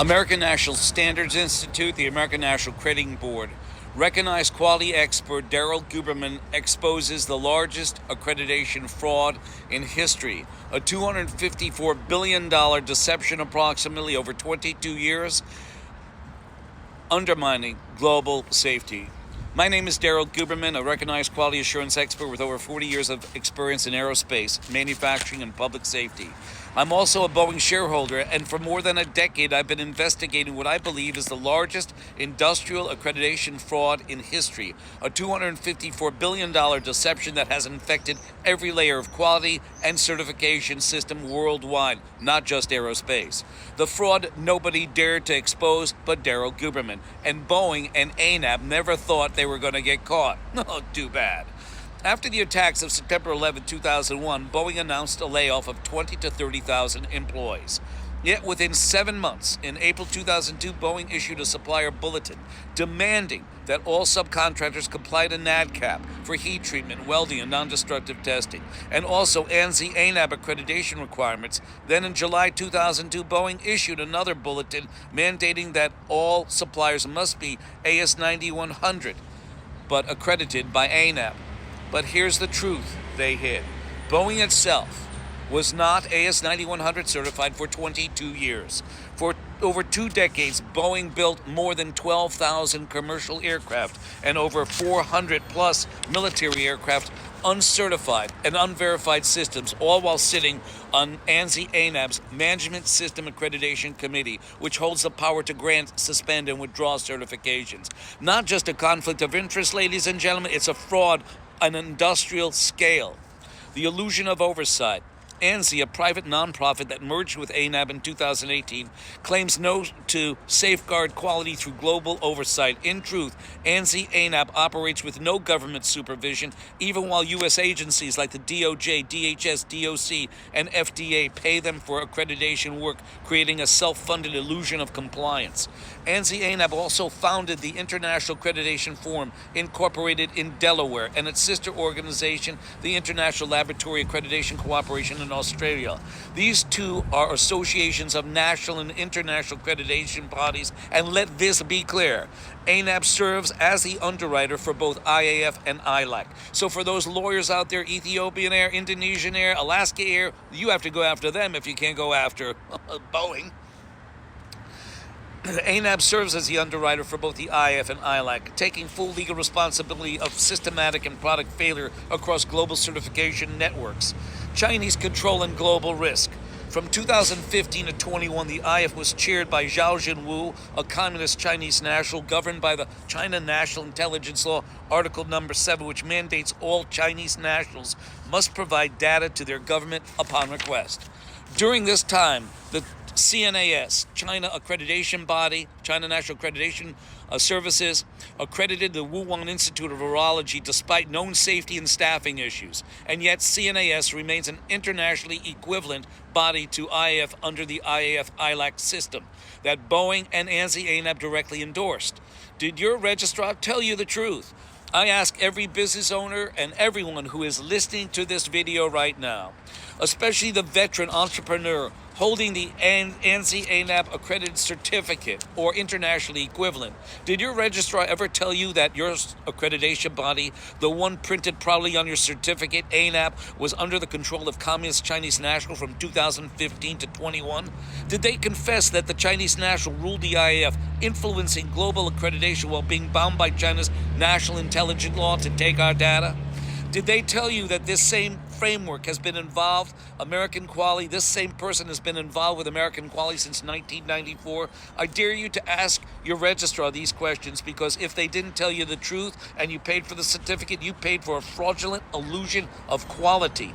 American National Standards Institute, the American National Crediting Board. Recognized quality expert Daryl Guberman exposes the largest accreditation fraud in history, a $254 billion deception approximately over 22 years, undermining global safety. My name is Daryl Guberman, a recognized quality assurance expert with over 40 years of experience in aerospace, manufacturing, and public safety. I'm also a Boeing shareholder, and for more than a decade I've been investigating what I believe is the largest industrial accreditation fraud in history, a $254 billion deception that has infected every layer of quality and certification system worldwide, not just aerospace. The fraud nobody dared to expose but Daryl Guberman, and Boeing and ANAB never thought they were going to get caught. Oh, too bad. After the attacks of September 11, 2001, Boeing announced a layoff of 20 to 30,000 employees. Yet within 7 months, in April 2002, Boeing issued a supplier bulletin demanding that all subcontractors comply to NADCAP for heat treatment, welding, and non-destructive testing, and also ANSI-ANAB accreditation requirements. Then in July 2002, Boeing issued another bulletin mandating that all suppliers must be AS9100, but accredited by ANAB. But here's the truth they hid. Boeing itself was not AS9100 certified for 22 years. For over 2 decades, Boeing built more than 12,000 commercial aircraft and over 400 plus military aircraft uncertified and unverified systems, all while sitting on ANSI-ANAB's Management System Accreditation Committee, which holds the power to grant, suspend, and withdraw certifications. Not just a conflict of interest, ladies and gentlemen, it's a fraud on an industrial scale. The illusion of oversight. ANSI, a private nonprofit that merged with ANAB in 2018, claims to safeguard quality through global oversight. In truth, ANSI-ANAB operates with no government supervision, even while U.S. agencies like the DOJ, DHS, DOC, and FDA pay them for accreditation work, creating a self-funded illusion of compliance. ANSI-ANAB also founded the International Accreditation Forum, incorporated in Delaware, and its sister organization, the International Laboratory Accreditation Cooperation in Australia. These two are associations of national and international accreditation bodies, and let this be clear. ANAB serves as the underwriter for both IAF and ILAC. So for those lawyers out there, Ethiopian Air, Indonesian Air, Alaska Air, you have to go after them if you can't go after Boeing. ANAB serves as the underwriter for both the IAF and ILAC, taking full legal responsibility of systematic and product failure across global certification networks. Chinese control and global risk. From 2015 to 21, the IAF was chaired by Zhao Jinwu, a communist Chinese national, governed by the China National Intelligence Law, Article Number 7, which mandates all Chinese nationals must provide data to their government upon request. During this time, the CNAS, China Accreditation Body, China National Accreditation Services, accredited the Wuhan Institute of Virology despite known safety and staffing issues. And yet CNAS remains an internationally equivalent body to IAF under the IAF-ILAC system that Boeing and ANSI-ANAB directly endorsed. Did your registrar tell you the truth? I ask every business owner and everyone who is listening to this video right now, especially the veteran entrepreneur holding the ANSI-ANAB accredited certificate or internationally equivalent. Did your registrar ever tell you that your accreditation body, the one printed proudly on your certificate, ANAB, was under the control of Communist Chinese national from 2015 to 21? Did they confess that the Chinese national ruled the IAF, influencing global accreditation while being bound by China's national intelligence law to take our data? Did they tell you that this same framework has been involved, American Quality, this same person has been involved with American Quality since 1994? I dare you to ask your registrar these questions, because if they didn't tell you the truth and you paid for the certificate, you paid for a fraudulent illusion of quality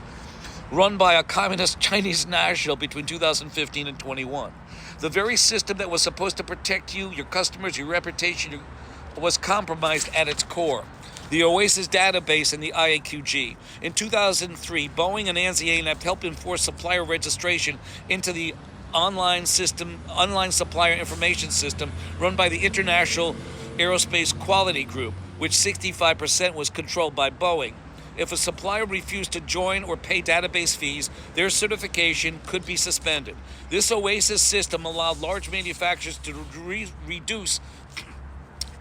run by a communist Chinese national between 2015 and 21. The very system that was supposed to protect you, your customers, your reputation, was compromised at its core. The OASIS database and the IAQG. In 2003, Boeing and ANSI-ANAB helped enforce supplier registration into the online supplier information system run by the International Aerospace Quality Group, which 65% was controlled by Boeing. If a supplier refused to join or pay database fees, their certification could be suspended. This OASIS system allowed large manufacturers to reduce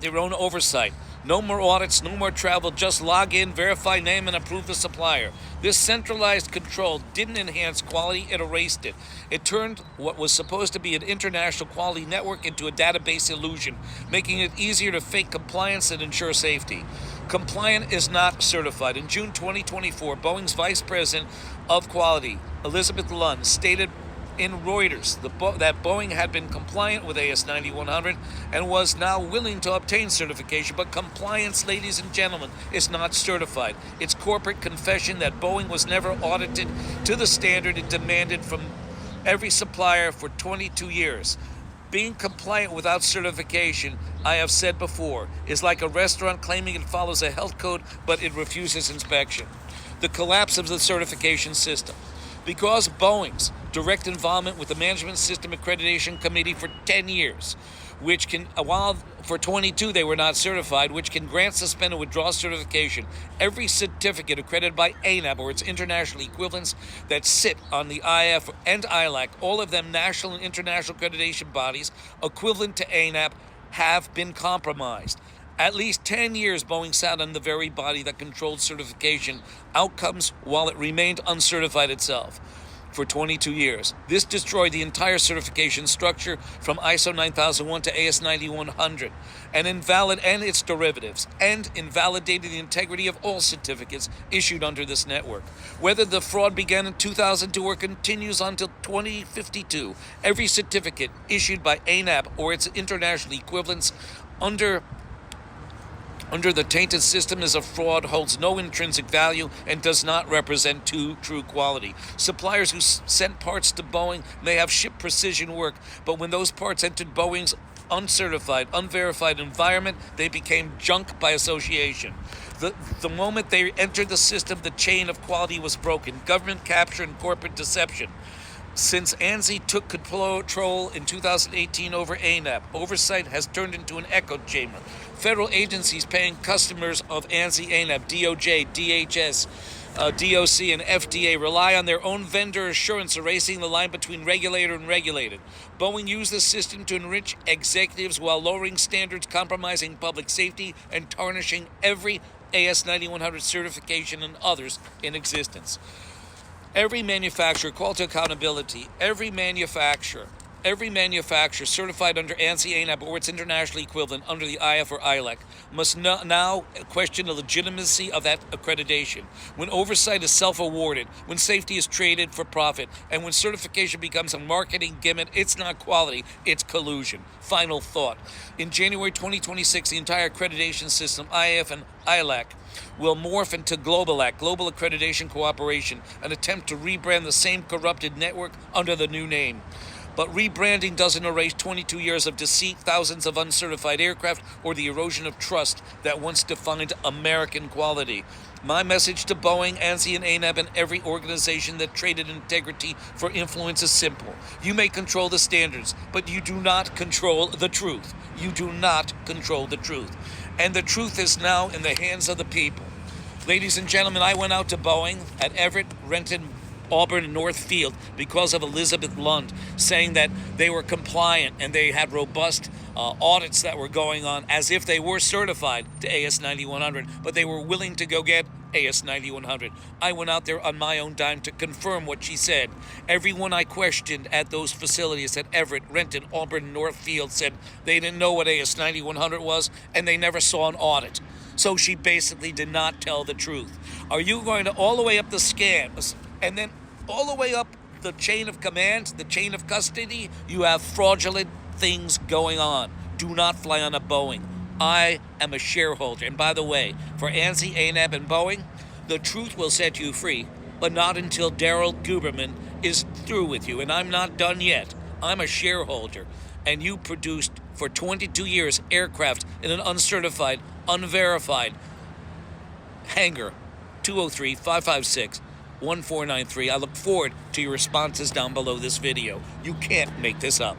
their own oversight. No more audits, no more travel, just log in, verify name, and approve the supplier. This centralized control didn't enhance quality, it erased it. It turned what was supposed to be an international quality network into a database illusion, making it easier to fake compliance and ensure safety. Compliant is not certified. In June 2024, Boeing's Vice President of Quality, Elizabeth Lund, stated in Reuters that Boeing had been compliant with AS9100 and was now willing to obtain certification, but compliance, ladies and gentlemen, is not certified. It's corporate confession that Boeing was never audited to the standard it demanded from every supplier for 22 years. Being compliant without certification, I have said before, is like a restaurant claiming it follows a health code, but it refuses inspection. The collapse of the certification system. Because Boeing's direct involvement with the Management System Accreditation Committee for 10 years, which can, while for 22 they were not certified, which can grant, suspend, and withdraw certification. Every certificate accredited by ANAB or its international equivalents that sit on the IF and ILAC, all of them national and international accreditation bodies equivalent to ANAB, have been compromised. At least 10 years, Boeing sat on the very body that controlled certification outcomes while it remained uncertified itself for 22 years. This destroyed the entire certification structure from ISO 9001 to AS9100 and its derivatives, and invalidated the integrity of all certificates issued under this network. Whether the fraud began in 2002 or continues until 2052, every certificate issued by ANAB or its international equivalents under the tainted system is a fraud, holds no intrinsic value, and does not represent true quality. Suppliers who sent parts to Boeing may have shipped precision work, but when those parts entered Boeing's uncertified, unverified environment, they became junk by association. The moment they entered the system, the chain of quality was broken. Government capture and corporate deception. Since ANSI took control in 2018 over ANAB, oversight has turned into an echo chamber. Federal agencies paying customers of ANSI-ANAB, DOJ, DHS, DOC, and FDA rely on their own vendor assurance, erasing the line between regulator and regulated. Boeing used the system to enrich executives while lowering standards, compromising public safety, and tarnishing every AS9100 certification and others in existence. Every manufacturer, call to accountability, every manufacturer certified under ANSI-ANAB or its international equivalent under the IF or ILAC must now question the legitimacy of that accreditation. When oversight is self-awarded, when safety is traded for profit, and when certification becomes a marketing gimmick, it's not quality, it's collusion. Final thought. In January 2026, the entire accreditation system, IF and ILAC, will morph into GLOBALAC, Global Accreditation Cooperation, an attempt to rebrand the same corrupted network under the new name. But rebranding doesn't erase 22 years of deceit, thousands of uncertified aircraft, or the erosion of trust that once defined American quality. My message to Boeing, ANSI, and ANAB, and every organization that traded integrity for influence is simple. You may control the standards, but you do not control the truth. You do not control the truth. And the truth is now in the hands of the people. Ladies and gentlemen, I went out to Boeing at Everett, Renton, Auburn, and Northfield because of Elizabeth Lund saying that they were compliant and they had robust audits that were going on as if they were certified to AS9100, but they were willing to go get AS9100. I went out there on my own dime to confirm what she said. Everyone I questioned at those facilities at Everett, Renton, Auburn, and Northfield said they didn't know what AS9100 was and they never saw an audit. So she basically did not tell the truth. Are you going to all the way up the scams and then all the way up the chain of command, the chain of custody? You have fraudulent things going on. Do not fly on a Boeing. I am a shareholder. And by the way, for ANSI, ANAB, and Boeing, the truth will set you free, but not until Daryl Guberman is through with you. And I'm not done yet. I'm a shareholder. And you produced for 22 years aircraft in an uncertified, unverified hangar. 203-556-1493. I look forward to your responses down below this video. You can't make this up.